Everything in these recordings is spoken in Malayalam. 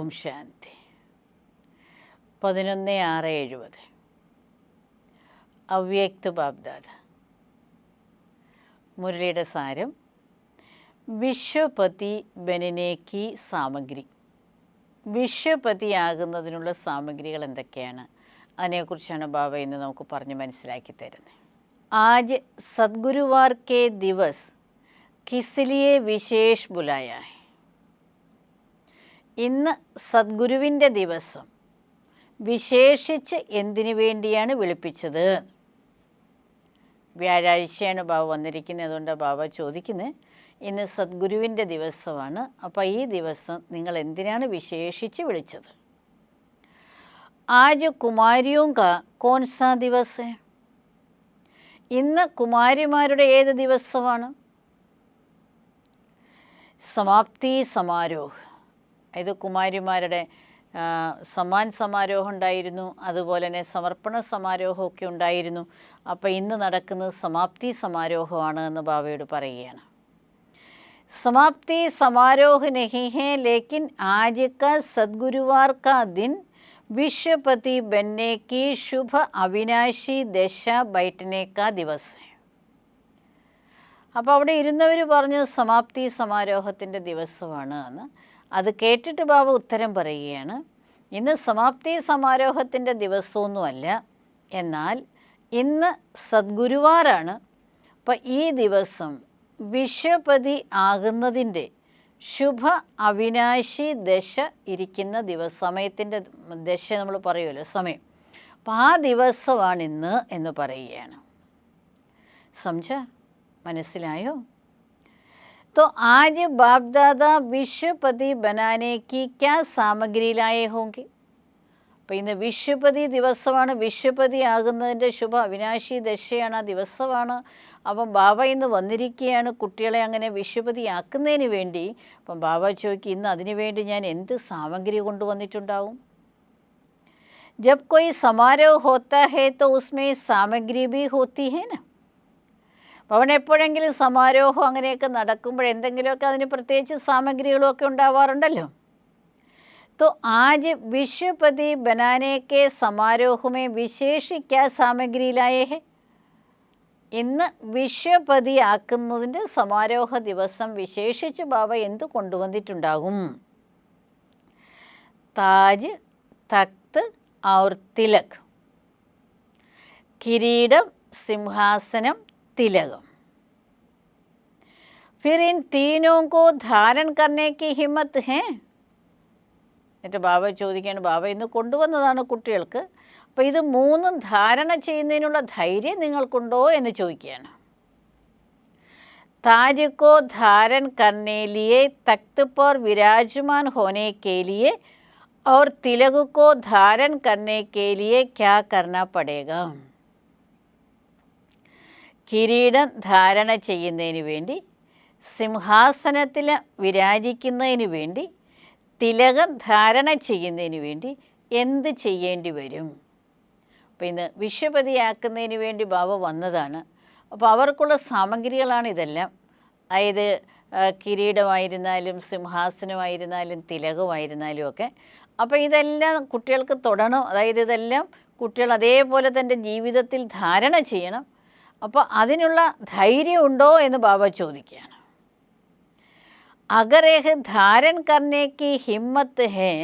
ഓം ശാന്തി. 11/6/70 അവ്യക്ത ബാബ്ദാദ. മുരളിയുടെ സാരം വിശ്വപതി ബനനേക്ക് സാമഗ്രി. വിശ്വപതിയാകുന്നതിനുള്ള സാമഗ്രികൾ എന്തൊക്കെയാണ്? അതിനെക്കുറിച്ചാണ് ബാബ ഇന്ന് നമുക്ക് പറഞ്ഞ് മനസ്സിലാക്കി തരുന്നത്. ആജ് സദ്ഗുരുവാർ കെ ദിവസ് കിസ്ലിയെ വിശേഷ് ബുലായ ഹൈ. ഇന്ന് സദ്ഗുരുവിൻ്റെ ദിവസം വിശേഷിച്ച് എന്തിനു വേണ്ടിയാണ് വിളിപ്പിച്ചത്? വ്യാഴാഴ്ചയാണ് ബാബ വന്നിരിക്കുന്നത്. അതുകൊണ്ട് ബാബ ചോദിക്കുന്നത് ഇന്ന് സദ്ഗുരുവിൻ്റെ ദിവസമാണ്, അപ്പോൾ ഈ ദിവസം നിങ്ങൾ എന്തിനാണ് വിശേഷിച്ച് വിളിച്ചത്? ആജ് കുമാരിയും കാ കോൺസാ ദിവസ്. ഇന്ന് കുമാരിമാരുടെ ഏത് ദിവസമാണ്? സമാപ്തി സമാരോഹ്. ഇത് കുമാരിമാരുടെ സമ്മാൻ സമാരോഹം ഉണ്ടായിരുന്നു, അതുപോലെ തന്നെ സമർപ്പണ സമാരോഹമൊക്കെ ഉണ്ടായിരുന്നു. അപ്പോൾ ഇന്ന് നടക്കുന്നത് സമാപ്തി സമാരോഹമാണ് എന്ന് ബാബയോട് പറയുകയാണ്. സമാപ്തി സമാരോഹ് നഹി ഹേ, ലേക്കിൻ ആജ് കാ സദ്ഗുരുവാർ കാ ദിൻ വിശ്വപതി ബൻനെ കി ശുഭ അവിനാശി ദശ ബൈഠനെ കാ ദിവസ്. അപ്പോൾ അവിടെ ഇരുന്നവർ പറഞ്ഞു സമാപ്തി സമാരോഹത്തിൻ്റെ ദിവസമാണ് എന്ന്. അത് കേട്ടിട്ട് ബാബ ഉത്തരം പറയുകയാണ്, ഇന്ന് സമാപ്തി സമാരോഹത്തിൻ്റെ ദിവസമൊന്നുമല്ല, എന്നാൽ ഇന്ന് സദ്ഗുരുവാറാണ്. അപ്പം ഈ ദിവസം വിശ്വപതി ആകുന്നതിൻ്റെ ശുഭ അവിനാശി ദശ ഇരിക്കുന്ന സമയത്തിൻ്റെ ദശ നമ്മൾ പറയുമല്ലോ, സമയം. അപ്പം ആ ദിവസമാണിന്ന് എന്ന് പറയുകയാണ്. സമझ? മനസ്സിലായോ? तो आज बाप दादा विश्वपति बनाने की क्या सामग्री लाए होंगे? അപ്പോൾ ഇന്ന് വിശ്വപതി ദിവസമാണ്. വിശ്വപതി ആകുന്നതിൻ്റെ ശുഭ അവിനാശി ദശയാണ്, ആ ദിവസമാണ്. അപ്പം ബാബ ഇന്ന് വന്നിരിക്കുകയാണ് കുട്ടികളെ അങ്ങനെ വിശ്വപതിയാക്കുന്നതിന് വേണ്ടി. അപ്പം ബാബ ചോദിക്കും, ഇന്ന് അതിനു വേണ്ടി ഞാൻ എന്ത് സാമഗ്രി കൊണ്ടുവന്നിട്ടുണ്ടാവും? जब कोई समारोह होता है तो उसमें सामग्री भी होती है ना. അവൻ എപ്പോഴെങ്കിലും സമാരോഹം അങ്ങനെയൊക്കെ നടക്കുമ്പോൾ എന്തെങ്കിലുമൊക്കെ അതിന് പ്രത്യേകിച്ച് സാമഗ്രികളുമൊക്കെ ഉണ്ടാവാറുണ്ടല്ലോ. तो आज विश्वपति बनाने के समारोह में विशेष क्या सामग्री लाए हैं? ഇന്ന് വിശ്വപതി ആക്കുന്നതിൻ്റെ സമാരോഹ ദിവസം വിശേഷിച്ച് ബാബ എന്ത് കൊണ്ടുവന്നിട്ടുണ്ടാകും? താജ്, തഖ്ത് ഔർ തിലക്. കിരീടം, സിംഹാസനം, तिलगम. फिर इन तीनों को धारण करने की हिम्मत है? എന്നിട്ട് ബാബ ചോദിക്കുകയാണ്, ബാബ ഇന്ന് കൊണ്ടുവന്നതാണ് കുട്ടികൾക്ക്, അപ്പോൾ ഇത് മൂന്നും ധാരണ ചെയ്യുന്നതിനുള്ള ധൈര്യം നിങ്ങൾക്കുണ്ടോ എന്ന് ചോദിക്കുകയാണ്. ताज को धारण करने लिए तख्त पर विराजमान होने के लिए और तिलक को धारण करने के लिए क्या करना पड़ेगा? കിരീടം ധാരണ ചെയ്യുന്നതിന് വേണ്ടി, സിംഹാസനത്തിൽ വിരാജിക്കുന്നതിന് വേണ്ടി, തിലകം ധാരണ ചെയ്യുന്നതിന് വേണ്ടി എന്ത് ചെയ്യേണ്ടി വരും? അപ്പോൾ ഇന്ന് വിശ്വപതിയാക്കുന്നതിന് വേണ്ടി ബാബ വന്നതാണ്. അപ്പോൾ അവർക്കുള്ള സാമഗ്രികളാണ് ഇതെല്ലാം. അതായത് കിരീടമായിരുന്നാലും സിംഹാസനമായിരുന്നാലും തിലകമായിരുന്നാലും ഒക്കെ. അപ്പോൾ ഇതെല്ലാം കുട്ടികൾക്ക് തൊടണം. അതായത് ഇതെല്ലാം കുട്ടികൾ അതേപോലെ തൻ്റെ ജീവിതത്തിൽ ധാരണ ചെയ്യണം. അപ്പോൾ അതിനുള്ള ധൈര്യം ഉണ്ടോ എന്ന് ബാബ ചോദിക്കുകയാണ്. अगर यह धारण करने की हिम्मत है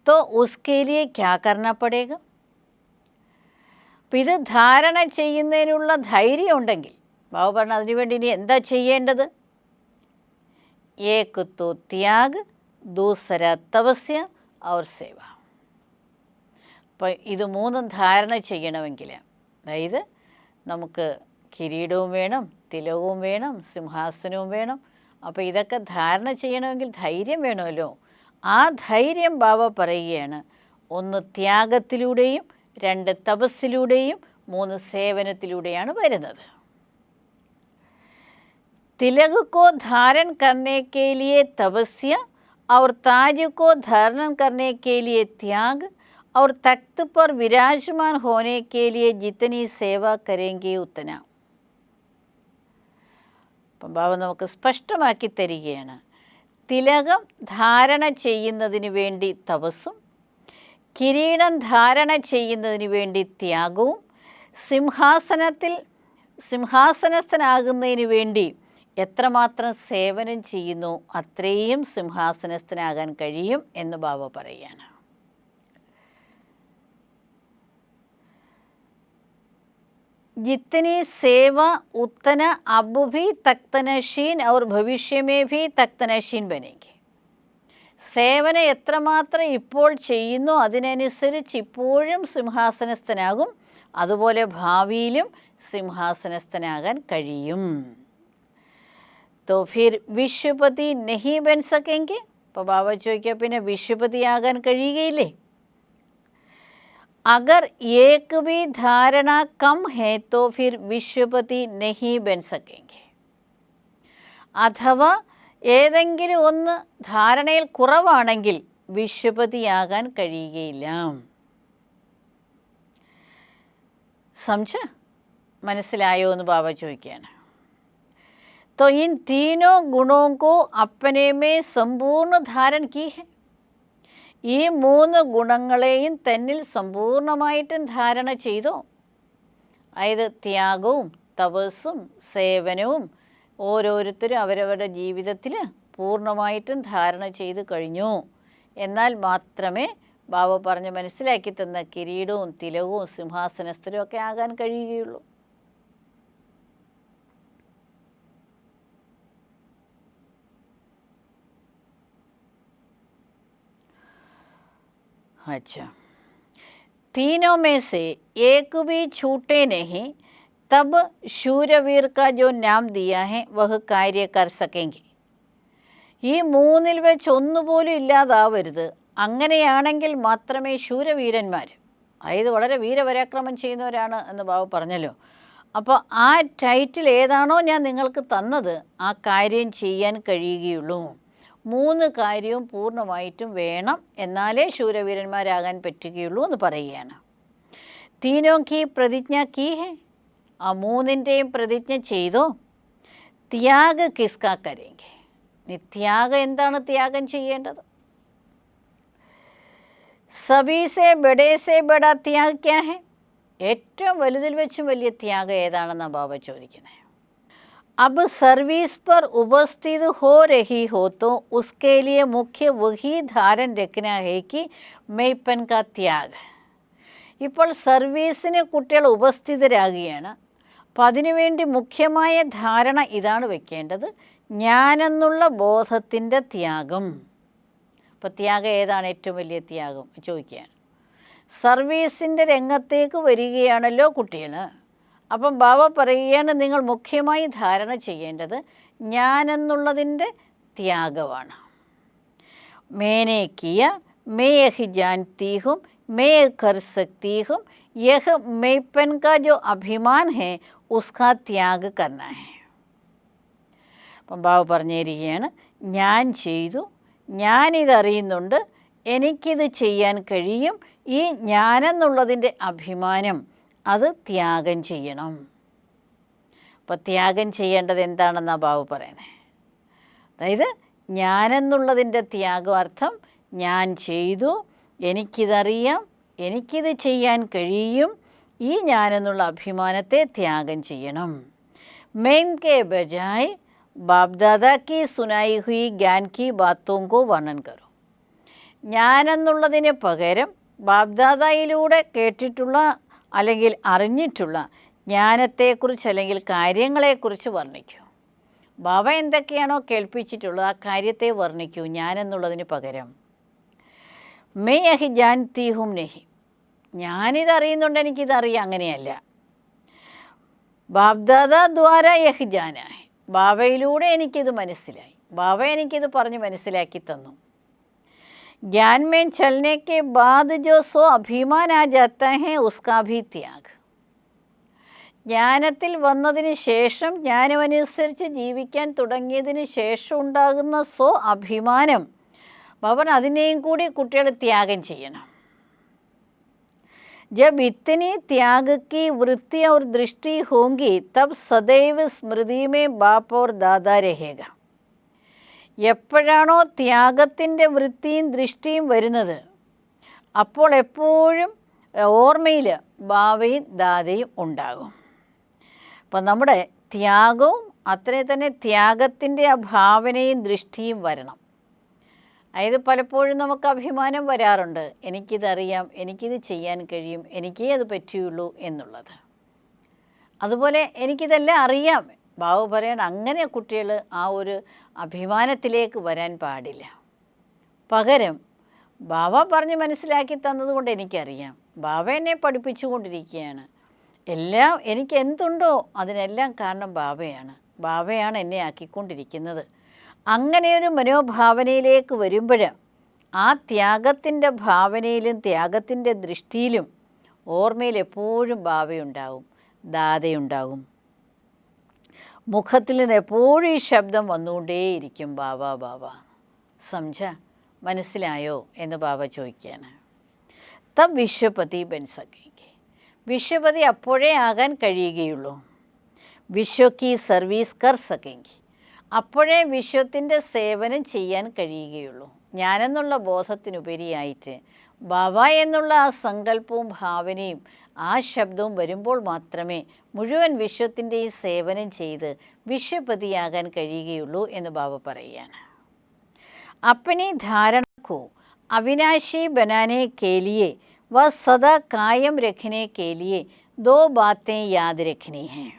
तो उसके लिए क्या करना पड़ेगा? അപ്പോൾ ഇത് ധാരണ ചെയ്യുന്നതിനുള്ള ധൈര്യം ഉണ്ടെങ്കിൽ ബാബ പറഞ്ഞു അതിനുവേണ്ടി ഇനി എന്താ ചെയ്യേണ്ടത്? ഏക് തോ ത്യാഗ്, ദൂസര തപസ്യ ഔർ സേവ. അപ്പോൾ ഇത് മൂന്നും ധാരണ ചെയ്യണമെങ്കിൽ, അതായത് നമുക്ക് കിരീടവും വേണം, തിലകവും വേണം, സിംഹാസനവും വേണം. അപ്പോൾ ഇതൊക്കെ ധാരണ ചെയ്യണമെങ്കിൽ ധൈര്യം വേണമല്ലോ. ആ ധൈര്യം ബാബ പറയുകയാണ്, 1 ത്യാഗത്തിലൂടെയും, 2 തപസ്സിലൂടെയും, 3 സേവനത്തിലൂടെയാണ് വരുന്നത്. तिलक को धारण करने के लिए तपस्या और ताज को धारण करने के लिए त्याग और तख्त पर विराजमान होने के लिए जितनी सेवा करेंगे उतना. അപ്പം ബാബ നമുക്ക് സ്പഷ്ടമാക്കി തരികയാണ്, തിലകം ധാരണ ചെയ്യുന്നതിന് വേണ്ടി തപസ്സും, കിരീടം ധാരണ ചെയ്യുന്നതിന് വേണ്ടി ത്യാഗവും, സിംഹാസനസ്ഥനാകുന്നതിന് വേണ്ടി എത്രമാത്രം സേവനം ചെയ്യുന്നു അത്രയും സിംഹാസനസ്ഥനാകാൻ കഴിയും എന്ന് ബാബ പറയുകയാണ്. जितनी सेवा उतना अब भी तख्तनशीन और भविष्य में भी तख्तनशीन बनेंगे. സേവനം എത്രമാത്രം ഇപ്പോൾ ചെയ്യുന്നു അതിനനുസരിച്ച് ഇപ്പോഴും സിംഹാസനസ്ഥനാകും, അതുപോലെ ഭാവിയിലും സിംഹാസനസ്ഥനാകാൻ കഴിയും. तो फिर विश्वपति नहीं बन सकेंगे. അപ്പോൾ ബാബ ചോദിക്കുക, പിന്നെ വിശ്വപതിയാകാൻ കഴിയുകയില്ലേ? अगर एक भी धारणा कम है तो फिर विश्वपति नहीं बन सकेंगे. അഥവാ ഏതെങ്കിലും ഒന്ന് ധാരണയിൽ കുറവാണെങ്കിൽ വിശ്വപതിയാകാൻ കഴിയുകയില്ല. മനസ്സിലായോ എന്ന് ബാബ ചോദിക്കുകയാണ്. तो इन तीनों गुणों को अपने में संपूर्ण धारण की है. ഈ 3 ഗുണങ്ങളെയും തന്നിൽ സമ്പൂർണ്ണമായിട്ടും ധാരണ ചെയ്തോ? അതായത് ത്യാഗവും തപസ്സും സേവനവും ഓരോരുത്തരും അവരവരുടെ ജീവിതത്തിൽ പൂർണ്ണമായിട്ടും ധാരണ ചെയ്ത് കഴിഞ്ഞു. എന്നാൽ മാത്രമേ ബാബ പറഞ്ഞ് മനസ്സിലാക്കി തന്ന കിരീടവും തിലകവും സിംഹാസനസ്ഥരും ഒക്കെ ആകാൻ കഴിയുകയുള്ളൂ. अच्छा, तीनों में से एक भी छूटे नहीं, तब शूरवीर का जो नाम दिया है वह कार्य कर सकेंगे. ഈ 3-ൽ വെച്ച് ഒന്നുപോലും ഇല്ലാതാവരുത്. അങ്ങനെയാണെങ്കിൽ മാത്രമേ ശൂരവീരന്മാർ, അതായത് വളരെ വീരപരാക്രമം ചെയ്യുന്നവരാണ് എന്ന് ബാബു പറഞ്ഞല്ലോ. അപ്പോൾ ആ ടൈറ്റിൽ ഏതാണോ ഞാൻ നിങ്ങൾക്ക് തന്നത് ആ കാര്യം ചെയ്യാൻ കഴിയുകയുള്ളൂ. 3 കാര്യവും പൂർണ്ണമായിട്ടും വേണം, എന്നാലേ ശൂരവീരന്മാരാകാൻ പറ്റുകയുള്ളൂ എന്ന് പറയുകയാണ്. തീനോ കി പ്രതിജ്ഞ കി ഹെ, ആ 3-ൻ്റെയും പ്രതിജ്ഞ ചെയ്തോ? ത്യാഗ് കിസ്കാ കരേങ്കെ, ത്യാഗം എന്താണ് ത്യാഗം ചെയ്യേണ്ടത്? സബീസെ ബഡേസെ ബഡാ ത്യാഗ് ക്യാ ഹെ, ഏറ്റവും വലുതിൽ വെച്ചും വലിയ ത്യാഗം ഏതാണെന്നാണ് ബാബ ചോദിക്കുന്നത്. अब सर्विस पर उपस्थित हो रही हो तो उसके लिए मुख्य वही धारण रखना है कि मेपन का त्याग. ഇപ്പോൾ സർവീസിന് കുട്ടികൾ ഉപസ്ഥിതരാകുകയാണ്. അപ്പം അതിനുവേണ്ടി മുഖ്യമായ ധാരണ ഇതാണ് വെക്കേണ്ടത്, ഞാനെന്നുള്ള ബോധത്തിൻ്റെ ത്യാഗം. അപ്പോൾ ത്യാഗം ഏതാണ് ഏറ്റവും വലിയ ത്യാഗം ചോദിക്കുകയാണ്. സർവീസിൻ്റെ രംഗത്തേക്ക് വരികയാണല്ലോ കുട്ടികൾ. അപ്പം ബാബ പറയുകയാണ്, നിങ്ങൾ മുഖ്യമായി ധാരണ ചെയ്യേണ്ടത് ഞാനെന്നുള്ളതിൻ്റെ ത്യാഗമാണ്. മേനെ കിയ മേ യഹ് ജാൻതി ഹും മേ കർ സക്തി ഹും യഹ് മെയ്പ്പൻ കാ ജോ അഭിമാൻ ഹെ ഉസ്കാ ത്യാഗ് കർണ ഹെ. അപ്പം ബാബ പറഞ്ഞിരിക്കുകയാണ്, ഞാൻ ചെയ്തു, ഞാനിതറിയുന്നുണ്ട്, എനിക്കിത് ചെയ്യാൻ കഴിയും. ഈ ഞാനെന്നുള്ളതിൻ്റെ അഭിമാനം അത് ത്യാഗം ചെയ്യണം. അപ്പോൾ ത്യാഗം ചെയ്യേണ്ടത് എന്താണെന്നാണ് ബാബു പറയുന്നത്. അതായത് ഞാനെന്നുള്ളതിൻ്റെ ത്യാഗാർത്ഥം ഞാൻ ചെയ്തു, എനിക്കിതറിയാം, എനിക്കിത് ചെയ്യാൻ കഴിയും, ഈ ഞാനെന്നുള്ള അഭിമാനത്തെ ത്യാഗം ചെയ്യണം. മെയിൻ കെ ബജായ് ബാപ്ദാദാ കി സുനായി ഹുയി ജ്ഞാൻ കി ബാത്തോം കോ വർണ്ണൻ കരോ. ഞാനെന്നുള്ളതിന് പകരം ബാപ്ദാദായിലൂടെ കേട്ടിട്ടുള്ള അല്ലെങ്കിൽ അറിഞ്ഞിട്ടുള്ള ജ്ഞാനത്തെക്കുറിച്ച് അല്ലെങ്കിൽ കാര്യങ്ങളെക്കുറിച്ച് വർണ്ണിക്കൂ. ബാബ എന്തൊക്കെയാണോ കേൾപ്പിച്ചിട്ടുള്ളത് ആ കാര്യത്തെ വർണ്ണിക്കൂ ഞാനെന്നുള്ളതിന് പകരം. മേ യഹ് ജാൻതി ഹും നഹി, ഞാനിതറിയുന്നുണ്ട്, എനിക്കിതറിയാം, അങ്ങനെയല്ല. ബാപ്ദാദാ ദ്വാര യഹ് ജാനാ ഹെ, ബാബയിലൂടെ എനിക്കിത് മനസ്സിലായി, ബാബ എനിക്കിത് പറഞ്ഞ് മനസ്സിലാക്കി തന്നു. ज्ञान में चलने के बाद जो सो अभिमान आ जाता है उसका भी त्याग. ജ്ഞാനത്തിൽ വന്നതിന് ശേഷം, ജ്ഞാനമനുസരിച്ച് ജീവിക്കാൻ തുടങ്ങിയതിന് ശേഷം ഉണ്ടാകുന്ന അഭിമാനം, ഭവൻ അതിനെയും കൂടി കുട്ടികൾ ത്യാഗം ചെയ്യണം. जब इतनी त्याग की वृत्ति और दृष्टि होंगी तब सदैव स्मृति में बाप और दादा रहेगा. എപ്പോഴാണോ ത്യാഗത്തിൻ്റെ വൃത്തിയും ദൃഷ്ടിയും വരുന്നത്, അപ്പോൾ എപ്പോഴും ഓർമ്മയിൽ ബാവയും ദാതയും ഉണ്ടാകും. അപ്പം നമ്മുടെ ത്യാഗവും അത്രയും തന്നെ ത്യാഗത്തിൻ്റെ ആ ഭാവനയും ദൃഷ്ടിയും വരണം. അതായത് പലപ്പോഴും നമുക്ക് അഭിമാനം വരാറുണ്ട്, എനിക്കിതറിയാം, എനിക്കിത് ചെയ്യാൻ കഴിയും, എനിക്കേ അത് പറ്റുകയുള്ളൂ എന്നുള്ളത്. അതുപോലെ എനിക്കിതെല്ലാം അറിയാം. ബാബു പറയണം, അങ്ങനെ കുട്ടികൾ ആ ഒരു അഭിമാനത്തിലേക്ക് വരാൻ പാടില്ല. പകരം ബാബ പറഞ്ഞ് മനസ്സിലാക്കി തന്നതുകൊണ്ട് എനിക്കറിയാം, ബാബ എന്നെ പഠിപ്പിച്ചുകൊണ്ടിരിക്കുകയാണ്, എല്ലാം എനിക്ക് എന്തുണ്ടോ അതിനെല്ലാം കാരണം ബാബയാണ്, ബാബയാണ് എന്നെ ആക്കിക്കൊണ്ടിരിക്കുന്നത്. അങ്ങനെയൊരു മനോഭാവനയിലേക്ക് വരുമ്പോൾ ആ ത്യാഗത്തിൻ്റെ ഭാവനയിലും ത്യാഗത്തിൻ്റെ ദൃഷ്ടിയിലും ഓർമ്മയിൽ എപ്പോഴും ബാബയുണ്ടാകും, ദാതയുണ്ടാകും. മുഖത്തിൽ നിന്ന് എപ്പോഴും ഈ ശബ്ദം വന്നുകൊണ്ടേയിരിക്കും, ബാബ ബാബ. സംജ, മനസ്സിലായോ എന്ന് ബാബ ചോദിക്കുകയാണ്. തബ് വിശ്വപതി ബൻ സകേംഗെ, വിശ്വപതി അപ്പോഴേ ആകാൻ കഴിയുകയുള്ളൂ. വിശ്വക്ക് സർവീസ് കർ സകേംഗെ, അപ്പോഴേ വിശ്വത്തിൻ്റെ സേവനം ചെയ്യാൻ കഴിയുകയുള്ളൂ. ഞാനെന്നുള്ള ബോധത്തിനുപരിയായിട്ട് ബാബ എന്നുള്ള ആ സങ്കല്പവും ഭാവനയും ആ ശബ്ദവും വരുമ്പോൾ മാത്രമേ മുഴുവൻ വിശ്വത്തിൻ്റെയും സേവനം ചെയ്ത് വിശ്വപതിയാകാൻ കഴിയുകയുള്ളൂ എന്ന് ബാബ പറയുകയാണ്. अपनी धारणा को अविनाशी बनाने के लिए व सदा कायम रखने के लिए 2 बातें याद रखनी हैं.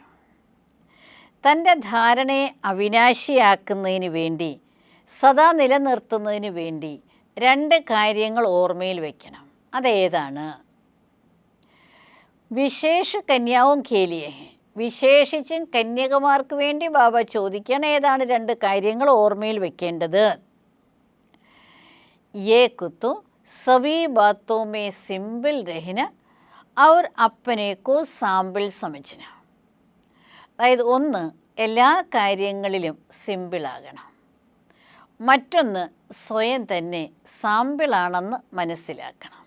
തൻ്റെ ധാരണയെ അവിനാശിയാക്കുന്നതിന് വേണ്ടി, സദാ നിലനിർത്തുന്നതിന് വേണ്ടി 2 കാര്യങ്ങൾ ഓർമ്മയിൽ വയ്ക്കണം. അതേതാണ്? വിശേഷ കന്യാവും കേലിയെ, വിശേഷിച്ചും കന്യകമാർക്ക് വേണ്ടി ബാബ ചോദിക്കണം, ഏതാണ് 2 കാര്യങ്ങൾ ഓർമ്മയിൽ വയ്ക്കേണ്ടത്? ये कुतो सभी बातों में सिंपल रहना और अपने को സാമ്പിൾ समझना. അതായത് ഒന്ന്, എല്ലാ കാര്യങ്ങളിലും സിമ്പിളാകണം. മറ്റൊന്ന്, സ്വയം തന്നെ സാമ്പിളാണെന്ന് മനസ്സിലാക്കണം.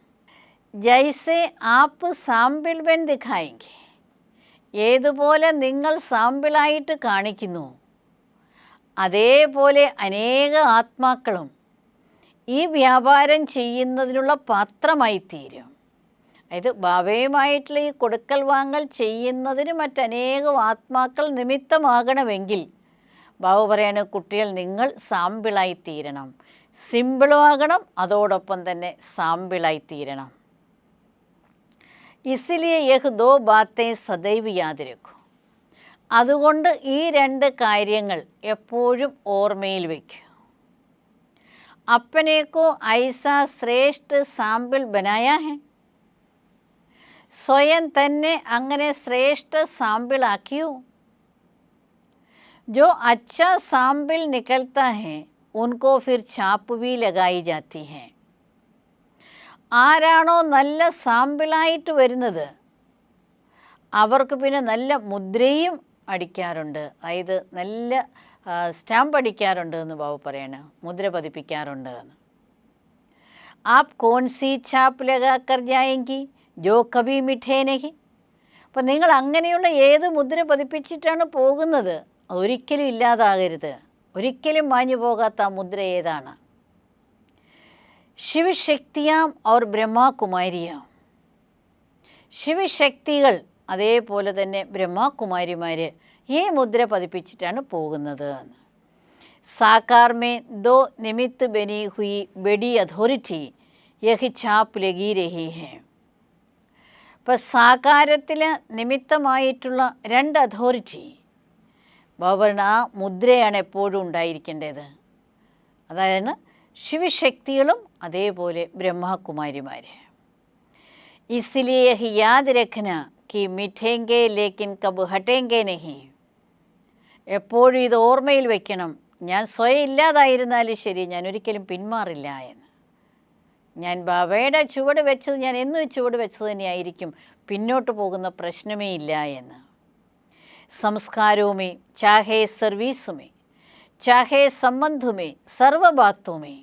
ജൈസെ ആപ്പ് സാമ്പിൾ ബൻ ദിഖായെങ്കിൽ, ഏതുപോലെ നിങ്ങൾ സാമ്പിളായിട്ട് കാണിക്കുന്നു, അതേപോലെ അനേക ആത്മാക്കളും ഈ വ്യാപാരം ചെയ്യുന്നതിനുള്ള പാത്രമായി തീരും. അതായത് ബാബയുമായിട്ടുള്ള ഈ കൊടുക്കൽ വാങ്ങൽ ചെയ്യുന്നതിന് മറ്റനേകം ആത്മാക്കൾ നിമിത്തമാകണമെങ്കിൽ ബാബു പറയാണ്, കുട്ടികൾ നിങ്ങൾ സാമ്പിളായി തീരണം, സിമ്പിളും ആകണം, അതോടൊപ്പം തന്നെ സാമ്പിളായി തീരണം. ഇസിലിയെ യഹ് 2 ബാത്തേ സദൈവ് യാദ് രഖോ, അതുകൊണ്ട് ഈ 2 കാര്യങ്ങൾ എപ്പോഴും ഓർമ്മയിൽ വയ്ക്കൂ. अपने को ऐसा श्रेष्ठ സാമ്പിൾ बनाया है, സ്വയം തന്നെ അങ്ങനെ ശ്രേഷ്ഠ സാമ്പിളാക്കിയോ. जो अच्छा സാമ്പിൾ निकलता है उनको फिर छाप भी लगाई जाती है. ആരാണോ നല്ല സാമ്പിളായിട്ട് വരുന്നത് അവർക്ക് പിന്നെ നല്ല മുദ്രയും അടിക്കാറുണ്ട്. അതായത് നല്ല സ്റ്റാമ്പ് അടിക്കാറുണ്ട് എന്ന് ബാബു പറയാണ്, മുദ്ര പതിപ്പിക്കാറുണ്ട് എന്ന്. ആപ് കോൺ സി ഛാപ്പ് ലഗാക്കർ ജായെങ്കി ജോ കബി മിഠേ നഹി. അപ്പം നിങ്ങൾ അങ്ങനെയുള്ള ഏത് മുദ്ര പതിപ്പിച്ചിട്ടാണ് പോകുന്നത്, ഒരിക്കലും ഇല്ലാതാകരുത്, ഒരിക്കലും മാഞ്ഞു പോകാത്ത ആ മുദ്ര ഏതാണ്? ശിവശക്തിയാം ഔർ ബ്രഹ്മകുമാരിയാം, ശിവശക്തികൾ അതേപോലെ തന്നെ ബ്രഹ്മകുമാരിമാർ ഈ മുദ്ര പതിപ്പിച്ചിട്ടാണ് പോകുന്നത്. സാകാർ മേ 2 നിമിത്ത് ബനി ഹുയി ബഡി അതോറിറ്റി യഹ് ഛാപ്പ് ലഗി രഹി ഹെ. ഇപ്പം സാകാരത്തിൽ നിമിത്തമായിട്ടുള്ള 2 അതോറിറ്റി ബാബറിന് ആ മുദ്രയാണ് എപ്പോഴും ഉണ്ടായിരിക്കേണ്ടത്. അതായത് ശിവശക്തികളും അതേപോലെ ബ്രഹ്മകുമാരിമാർ. ഇസ്ലിയെ യാദ് രഖന കി മിഠേങ്കെ ലേക്കിൻ കബ് ഹട്ടേങ്കെ നഹി. എപ്പോഴും ഇത് ഓർമ്മയിൽ വയ്ക്കണം, ഞാൻ സ്വയം ഇല്ലാതായിരുന്നാലും ശരി ഞാൻ ഒരിക്കലും പിന്മാറില്ല എന്ന്. ഞാൻ ബാബയുടെ ചുവട് വെച്ചത് ഞാൻ എന്നും ചുവട് വെച്ചത് തന്നെയായിരിക്കും, പിന്നോട്ട് പോകുന്ന പ്രശ്നമേ ഇല്ല എന്ന്. സംസ്കാരവുമേ ചാഹേ സർവീസുമേ ചാഹേ സംബന്ധുമേ സർവ ബാത്തുമേ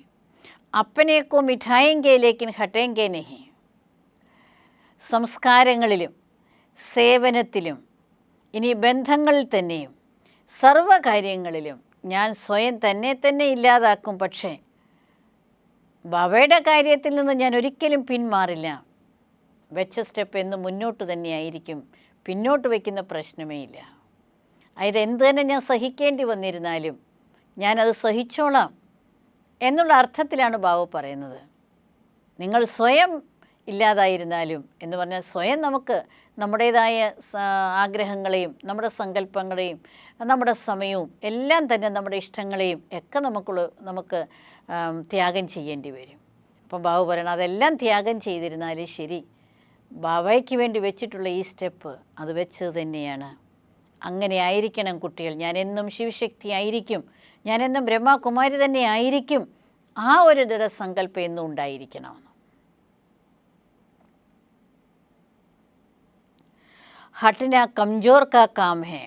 അപ്പനെ കോ മിഠായെങ്കെ ലേക്കിൻ ഹട്ടേങ്കെ നഹി. സംസ്കാരങ്ങളിലും സേവനത്തിലും ഇനി ബന്ധങ്ങളിൽ തന്നെയും സർവകാര്യങ്ങളിലും ഞാൻ സ്വയം തന്നെ ഇല്ലാതാക്കും. പക്ഷേ ബാബയുടെ കാര്യത്തിൽ നിന്ന് ഞാൻ ഒരിക്കലും പിന്മാറില്ല. വെച്ച സ്റ്റെപ്പ് എന്ന് മുന്നോട്ട് തന്നെയായിരിക്കും, പിന്നോട്ട് വയ്ക്കുന്ന പ്രശ്നമേ ഇല്ല. അതായത് എന്ത് തന്നെ ഞാൻ സഹിക്കേണ്ടി വന്നിരുന്നാലും ഞാനത് സഹിച്ചോളാം എന്നുള്ള അർത്ഥത്തിലാണ് ബാബ പറയുന്നത്. നിങ്ങൾ സ്വയം ഇല്ലാതായിരുന്നാലും എന്ന് പറഞ്ഞാൽ സ്വയം നമുക്ക് നമ്മുടേതായ ആഗ്രഹങ്ങളെയും നമ്മുടെ സങ്കല്പങ്ങളെയും നമ്മുടെ സമയവും എല്ലാം തന്നെ നമ്മുടെ ഇഷ്ടങ്ങളെയും ഒക്കെ നമുക്ക് ത്യാഗം ചെയ്യേണ്ടി വരും. അപ്പം ബാബ പറയണം അതെല്ലാം ത്യാഗം ചെയ്തിരുന്നാലും ശരി, ബാബയ്ക്ക് വേണ്ടി വെച്ചിട്ടുള്ള ഈ സ്റ്റെപ്പ് അത് വെച്ചത് തന്നെയാണ്. അങ്ങനെ ആയിരിക്കണം കുട്ടികൾ. ഞാനെന്നും ശിവശക്തി ആയിരിക്കും, ഞാനെന്നും ബ്രഹ്മകുമാരി തന്നെ ആയിരിക്കും. ആ ഒരു ദൃഢസങ്കല്പം എന്നും ഉണ്ടായിരിക്കണമെന്ന്. ഹട്ന കംജോർ കാ കാം ഹേ.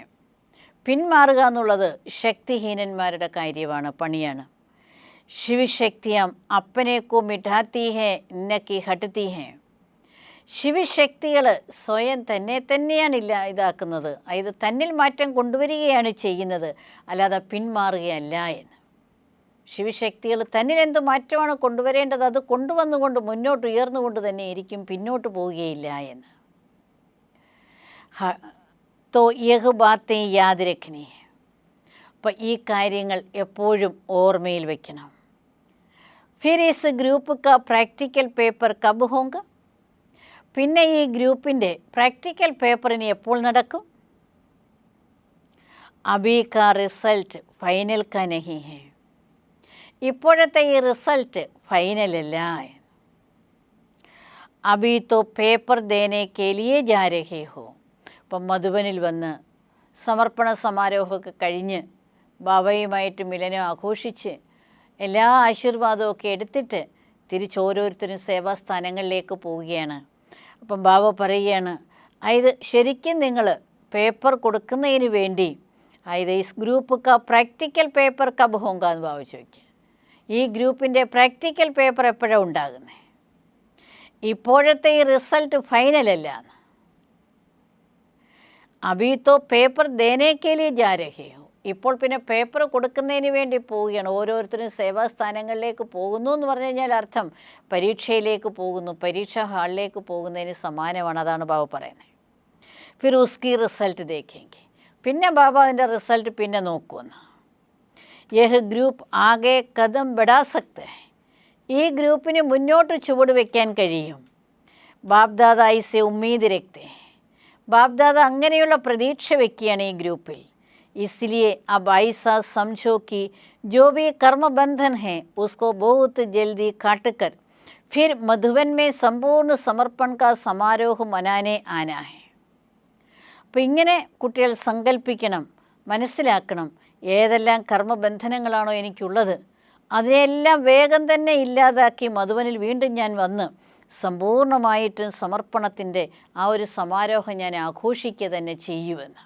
പിന്മാറുക എന്നുള്ളത് ശക്തിഹീനന്മാരുടെ കാര്യമാണ്, പണിയാണ്. ശിവശക്തിയാം അപ്പനേക്കോ മിഠാത്തി ഹേ ഇന്നക്കി ഹട്ടത്തി ഹേ. ശിവശക്തികൾ സ്വയം തന്നെയാണ് ഇതാക്കുന്നത്. അതായത് തന്നിൽ മാറ്റം കൊണ്ടുവരികയാണ് ചെയ്യുന്നത്, അല്ലാതെ പിന്മാറുകയല്ല എന്ന്. ശിവശക്തികൾ തന്നിൽ എന്ത് മാറ്റമാണ് കൊണ്ടുവരേണ്ടത് അത് കൊണ്ടുവന്നുകൊണ്ട് മുന്നോട്ട് ഉയർന്നുകൊണ്ട് തന്നെ ഇരിക്കും, പിന്നോട്ട് പോവുകയില്ല എന്ന്. തോ യഹ് ബാത്തേ യാദ് രഖ്നി. അപ്പം ഈ കാര്യങ്ങൾ എപ്പോഴും ഓർമ്മയിൽ വയ്ക്കണം. ഫിർ ഇസ് ഗ്രൂപ്പ് കാ പ്രാക്ടിക്കൽ പേപ്പർ കബ് ഹോങ്ക. പിന്നെ ഈ ഗ്രൂപ്പിൻ്റെ പ്രാക്ടിക്കൽ പേപ്പറിന് എപ്പോൾ നടക്കും? അബി കാ റിസൾട്ട് ഫൈനൽ കാ നഹി ഹേ. ഇപ്പോഴത്തെ ഈ റിസൾട്ട് ഫൈനലല്ല. അബി തോ പേപ്പർ ദേനെ കെ ലിയേ ജാ രഹേ ഹോ. ഇപ്പം മധുബനിൽ വന്ന് സമർപ്പണ സമാരോഹമൊക്കെ കഴിഞ്ഞ് ബാബയുമായിട്ട് മിലനം ആഘോഷിച്ച് എല്ലാ ആശീർവാദവും ഒക്കെ എടുത്തിട്ട് തിരിച്ചോരോരുത്തരും സേവാസ്ഥാനങ്ങളിലേക്ക് പോവുകയാണ്. അപ്പം ബാബ പറയുകയാണ്, അതായത് ശരിക്കും നിങ്ങൾ പേപ്പർ കൊടുക്കുന്നതിന് വേണ്ടി അതായത് ഈ ഗ്രൂപ്പ് പ്രാക്ടിക്കൽ പേപ്പർ കബ് ഹോങ്ക എന്ന് ബാബ ചോദിക്കുക. ഈ ഗ്രൂപ്പിൻ്റെ പ്രാക്ടിക്കൽ പേപ്പർ എപ്പോഴാണ് ഉണ്ടാകുന്നത്? ഇപ്പോഴത്തെ ഈ റിസൾട്ട് ഫൈനലല്ല. അബി തോ പേപ്പർ ദേനേക്കേലി ജാ രഹേ ഹോ. ഇപ്പോൾ പിന്നെ പേപ്പർ കൊടുക്കുന്നതിന് വേണ്ടി പോവുകയാണ്. ഓരോരുത്തരും സേവാസ്ഥാനങ്ങളിലേക്ക് പോകുന്നു എന്ന് പറഞ്ഞു കഴിഞ്ഞാൽ അർത്ഥം പരീക്ഷയിലേക്ക് പോകുന്നു, പരീക്ഷാ ഹാളിലേക്ക് പോകുന്നതിന് സമാനമാണ്. അതാണ് ബാബ പറയുന്നത്. ഫിർ ഉസ്കി റിസൾട്ട് ദേഖേങ്കി. പിന്നെ ബാബ അതിൻ്റെ റിസൾട്ട് പിന്നെ നോക്കുമെന്ന്. യഹ് ഗ്രൂപ്പ് ആകെ കദം ബടാ സക്തേ. ഈ ഗ്രൂപ്പിന് മുന്നോട്ട് ചുവട് വയ്ക്കാൻ കഴിയും. ബാപ്ദാദ ഇസെ ഉമ്മീദ് രക്തേ. ബാപ്ദാദ അങ്ങനെയുള്ള പ്രതീക്ഷ വയ്ക്കുകയാണ് ഈ ഗ്രൂപ്പിൽ. इसलिए अब ऐसा समझो कि जो भी कर्म बंधन है उसको बहुत जल्दी काट कर फिर मधुबन में संपूर्ण समर्पण का समारोह मनाने आना है. അപ്പോൾ ഇങ്ങനെ കുട്ടികൾ സങ്കല്പിക്കണം, മനസ്സിലാക്കണം. ഏതെല്ലാം കർമ്മബന്ധനങ്ങളാണോ എനിക്കുള്ളത് അതിനെല്ലാം വേഗം തന്നെ ഇല്ലാതാക്കി മധുബനിൽ വീണ്ടും ഞാൻ വന്ന് സമ്പൂർണ്ണമായിട്ടും സമർപ്പണത്തിൻ്റെ ആ ഒരു സമാരോഹം ഞാൻ ആഘോഷിക്കുക തന്നെ ചെയ്യുമെന്ന്.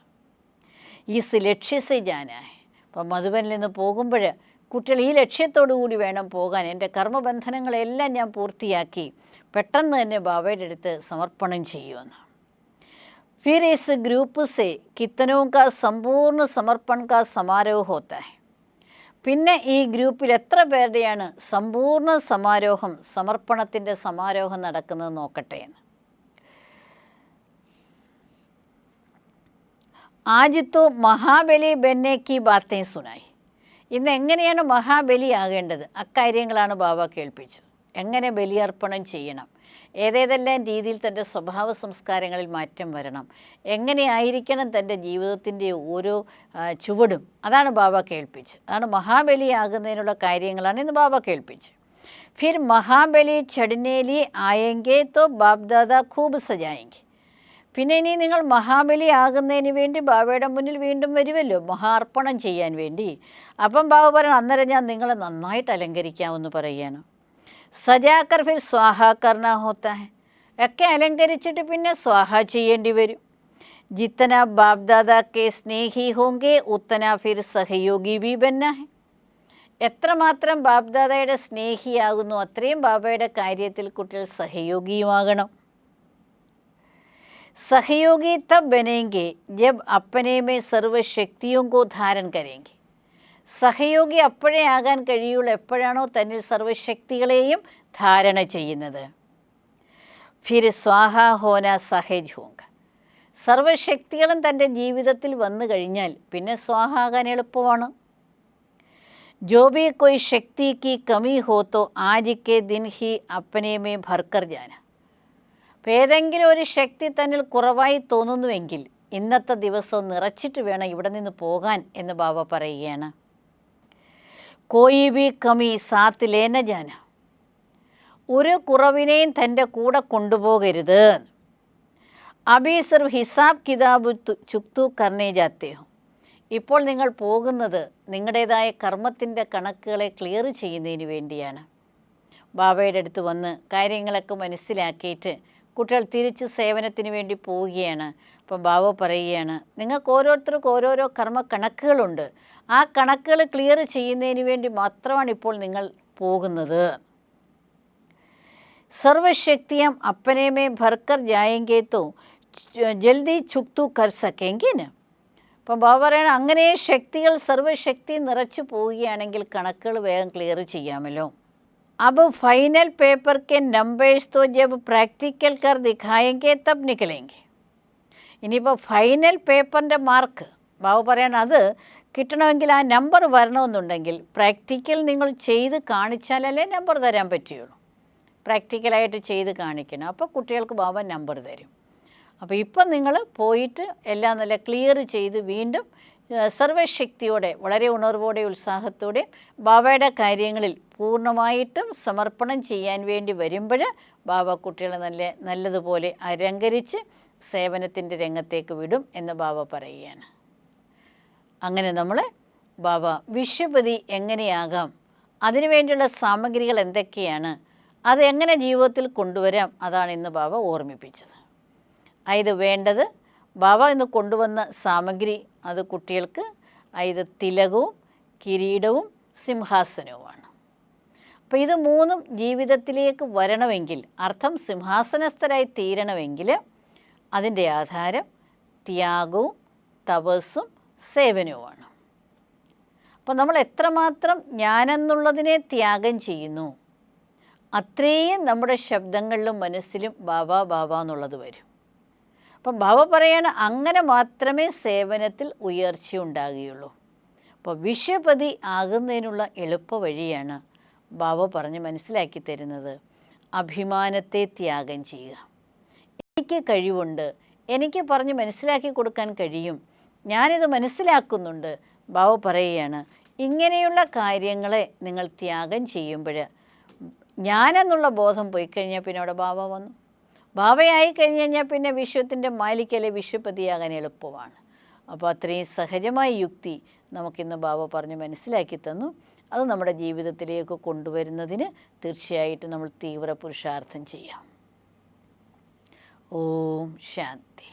ഈസ് ലക്ഷ്യസെ ജാനാഹെ. അപ്പം മധുബനിൽ നിന്ന് പോകുമ്പോൾ കുട്ടികൾ ഈ ലക്ഷ്യത്തോടു കൂടി വേണം പോകാൻ. എൻ്റെ കർമ്മബന്ധനങ്ങളെല്ലാം ഞാൻ പൂർത്തിയാക്കി പെട്ടെന്ന് തന്നെ ബാബയുടെ അടുത്ത് സമർപ്പണം ചെയ്യുമെന്ന്. फिर इस ग्रुप से कितनों का संपूर्ण समर्पण का समारोह होता है. പിന്നെ ഈ ഗ്രൂപ്പിൽ എത്ര പേരുടെയാണ് സമ്പൂർണ്ണ സമാരോഹം, സമർപ്പണത്തിൻ്റെ സമാരോഹം നടക്കുന്നത് നോക്കട്ടെ എന്ന്. ആജ് തോ മഹാബലി ബന്നെ കി ബാത്തേ സുനായി. ഇന്ന് എങ്ങനെയാണ് മഹാബലി ആകേണ്ടത് അക്കാര്യങ്ങളാണ് ബാബ കേൾപ്പിച്ചത്. എങ്ങനെ ബലിയർപ്പണം ചെയ്യണം, ഏതേതെല്ലാം രീതിയിൽ തൻ്റെ സ്വഭാവ സംസ്കാരങ്ങളിൽ മാറ്റം വരണം, എങ്ങനെയായിരിക്കണം തൻ്റെ ജീവിതത്തിൻ്റെ ഓരോ ചുവടും, അതാണ് ബാബ കേൾപ്പിച്ചത്. അതാണ് മഹാബലിയാകുന്നതിനുള്ള കാര്യങ്ങളാണ് ഇന്ന് ബാബ കേൾപ്പിച്ചത്. ഫിർ മഹാബലി ചടനേലി ആയെങ്കെ തോ ബാപ്ദാദ ഖൂബ് സജായെങ്കെ. പിന്നെ ഇനി നിങ്ങൾ മഹാബലി ആകുന്നതിന് വേണ്ടി ബാബയുടെ മുന്നിൽ വീണ്ടും വരുമല്ലോ മഹാർപ്പണം ചെയ്യാൻ വേണ്ടി. അപ്പം ബാബ പറയണം, അന്നേരം ഞാൻ നിങ്ങളെ നന്നായിട്ട് അലങ്കരിക്കാമെന്ന് പറയുകയാണ്. സജാക്കർ ഫിർ സ്വാഹ കർണ ഹോത്താ ഹെ. ഒക്കെ അലങ്കരിച്ചിട്ട് പിന്നെ സ്വാഹ ചെയ്യേണ്ടി വരും. ജിത്തന ബാപ്ദാദ കെ സ്നേഹി ഹോങ്കെ ഉത്തന ഫിർ സഹയോഗി ബി ബന്ന ഹെ. എത്രമാത്രം ബാപ്ദാദയുടെ സ്നേഹിയാകുന്നു അത്രയും ബാബയുടെ കാര്യത്തിൽ കുട്ടികൾ സഹയോഗിയുമാകണം. सहयोगी तब बनेंगे जब अपने में सर्व शक्तियों को धारण करेंगे. സഹയോഗി അപ്പോഴേ ആകാൻ കഴിയുള്ളൂ എപ്പോഴാണോ തന്നിൽ സർവശക്തികളെയും ധാരണ ചെയ്യുന്നത്. ഫിർ സ്വാഹ ഹോന സഹേജ് ഹോങ്ക. സർവശക്തികളും തൻ്റെ ജീവിതത്തിൽ വന്നു കഴിഞ്ഞാൽ പിന്നെ സ്വാഹ ആകാൻ എളുപ്പമാണ്. जो भी कोई शक्ति की कमी हो तो आज के दिन ही अपने में भरकर जाना. അപ്പോൾ ഏതെങ്കിലും ഒരു ശക്തി തന്നിൽ കുറവായി തോന്നുന്നുവെങ്കിൽ ഇന്നത്തെ ദിവസം നിറച്ചിട്ട് വേണം ഇവിടെ നിന്ന് പോകാൻ എന്ന് ബാബ പറയുകയാണ്. കോയി ബി കമി സാത്ത് ലേന ജാന. ഒരു കുറവിനെയും തൻ്റെ കൂടെ കൊണ്ടുപോകരുത്. അബി സിർഫ് ഹിസാബ് കിതാബ് ചുക്തു കർണേ ജാത്തേ ഹോ. ഇപ്പോൾ നിങ്ങൾ പോകുന്നത് നിങ്ങളുടേതായ കർമ്മത്തിൻ്റെ കണക്കുകളെ ക്ലിയർ ചെയ്യുന്നതിന് വേണ്ടിയാണ്. ബാബയുടെ അടുത്ത് വന്ന് കാര്യങ്ങളൊക്കെ മനസ്സിലാക്കിയിട്ട് കുട്ടികൾ തിരിച്ച് സേവനത്തിന് വേണ്ടി പോവുകയാണ്. അപ്പം ബാബ പറയുകയാണ്, നിങ്ങൾക്ക് ഓരോരുത്തർക്കും ഓരോരോ കർമ്മ കണക്കുകളുണ്ട്. ആ കണക്കുകൾ ക്ലിയർ ചെയ്യുന്നതിന് വേണ്ടി മാത്രമാണ് ഇപ്പോൾ നിങ്ങൾ പോകുന്നത്. സർവശക്തിയം അപ്പനേമേ ഭർക്കർ ജായെങ്കേ തോ ജൽദി ചുക്തു കർ സക്കേങ്കിന്. അപ്പം ബാബ പറയണം, അങ്ങനെ ശക്തികൾ സർവശക്തി നിറച്ചു പോവുകയാണെങ്കിൽ കണക്കുകൾ വേഗം ക്ലിയർ ചെയ്യാമല്ലോ. अब फाइनल पेपर के नंबर्स तो जब प्रैक्टिकल कर दिखाएंगे तब निकलेंगे. ഇനിയിപ്പോൾ ഫൈനൽ പേപ്പറിൻ്റെ മാർക്ക് ബാബ പറയണം, അത് കിട്ടണമെങ്കിൽ ആ നമ്പർ വരണമെന്നുണ്ടെങ്കിൽ പ്രാക്ടിക്കൽ നിങ്ങൾ ചെയ്ത് കാണിച്ചാലല്ലേ നമ്പർ തരാൻ പറ്റുകയുള്ളൂ. പ്രാക്ടിക്കലായിട്ട് ചെയ്ത് കാണിക്കണം. അപ്പോൾ കുട്ടികൾക്ക് ബാബ നമ്പർ തരും. അപ്പോൾ ഇപ്പം നിങ്ങൾ പോയിട്ട് എല്ലാം നല്ല ക്ലിയർ ചെയ്ത് വീണ്ടും സർവശക്തിയോടെ വളരെ ഉണർവോടെ ഉത്സാഹത്തോടെ ബാബയുടെ കാര്യങ്ങളിൽ പൂർണ്ണമായിട്ടും സമർപ്പണം ചെയ്യാൻ വേണ്ടി വരുമ്പോൾ ബാബ കുട്ടികളെ നല്ലതുപോലെ അലങ്കരിച്ച് സേവനത്തിൻ്റെ രംഗത്തേക്ക് വിടും എന്ന് ബാബ പറയുകയാണ്. അങ്ങനെ നമ്മൾ ബാബ വിശ്വപതി എങ്ങനെയാകാം, അതിനുവേണ്ടിയുള്ള സാമഗ്രികൾ എന്തൊക്കെയാണ്, അത് എങ്ങനെ ജീവിതത്തിൽ കൊണ്ടുവരാം, അതാണ് ഇന്ന് ബാബ ഓർമ്മിപ്പിച്ചത്. ഇത് വേണ്ടത് ബാബ ഇന്ന് കൊണ്ടുവന്ന സാമഗ്രി അത് കുട്ടികൾക്ക് ഇത് തിലകവും കിരീടവും സിംഹാസനവുമാണ്. അപ്പോൾ ഇത് മൂന്നും ജീവിതത്തിലേക്ക് വരണമെങ്കിൽ, അർത്ഥം സിംഹാസനസ്ഥരായി തീരണമെങ്കിൽ അതിൻ്റെ ആധാരം ത്യാഗവും തപസ്സും സേവനവുമാണ്. അപ്പോൾ നമ്മൾ എത്രമാത്രം ഞാനെന്നുള്ളതിനെ ത്യാഗം ചെയ്യുന്നു, അത്രയും നമ്മുടെ ശബ്ദങ്ങളിലും മനസ്സിലും ബാബ ബാബ എന്നുള്ളത് വരും. അപ്പം ബാബ പറയാണ്, അങ്ങനെ മാത്രമേ സേവനത്തിൽ ഉയർച്ച ഉണ്ടാകുകയുള്ളൂ. അപ്പോൾ വിശ്വപതി ആകുന്നതിനുള്ള എളുപ്പ വഴിയാണ് ബാബ പറഞ്ഞ് മനസ്സിലാക്കി തരുന്നത്. അഭിമാനത്തെ ത്യാഗം ചെയ്യുക. എനിക്ക് കഴിവുണ്ട്, എനിക്ക് പറഞ്ഞ് മനസ്സിലാക്കി കൊടുക്കാൻ കഴിയും, ഞാനിത് മനസ്സിലാക്കുന്നുണ്ട്. ബാബ പറയുകയാണ്, ഇങ്ങനെയുള്ള കാര്യങ്ങളെ നിങ്ങൾ ത്യാഗം ചെയ്യുമ്പോൾ ഞാനെന്നുള്ള ബോധം പോയി കഴിഞ്ഞാൽ പിന്നെ അവിടെ ബാബ വന്നു. ബാബയായി കഴിഞ്ഞ് കഴിഞ്ഞാൽ പിന്നെ വിശ്വത്തിൻ്റെ മാലിക്കലെ വിശ്വപതിയാകാൻ എളുപ്പമാണ്. അപ്പോൾ അത്രയും സഹജമായ യുക്തി നമുക്കിന്ന് ബാബ പറഞ്ഞ് മനസ്സിലാക്കി തന്നു. അത് നമ്മുടെ ജീവിതത്തിലേക്ക് കൊണ്ടുവരുന്നതിന് തീർച്ചയായിട്ടും നമ്മൾ തീവ്ര പുരുഷാർത്ഥം ചെയ്യാം. ഓം ശാന്തി.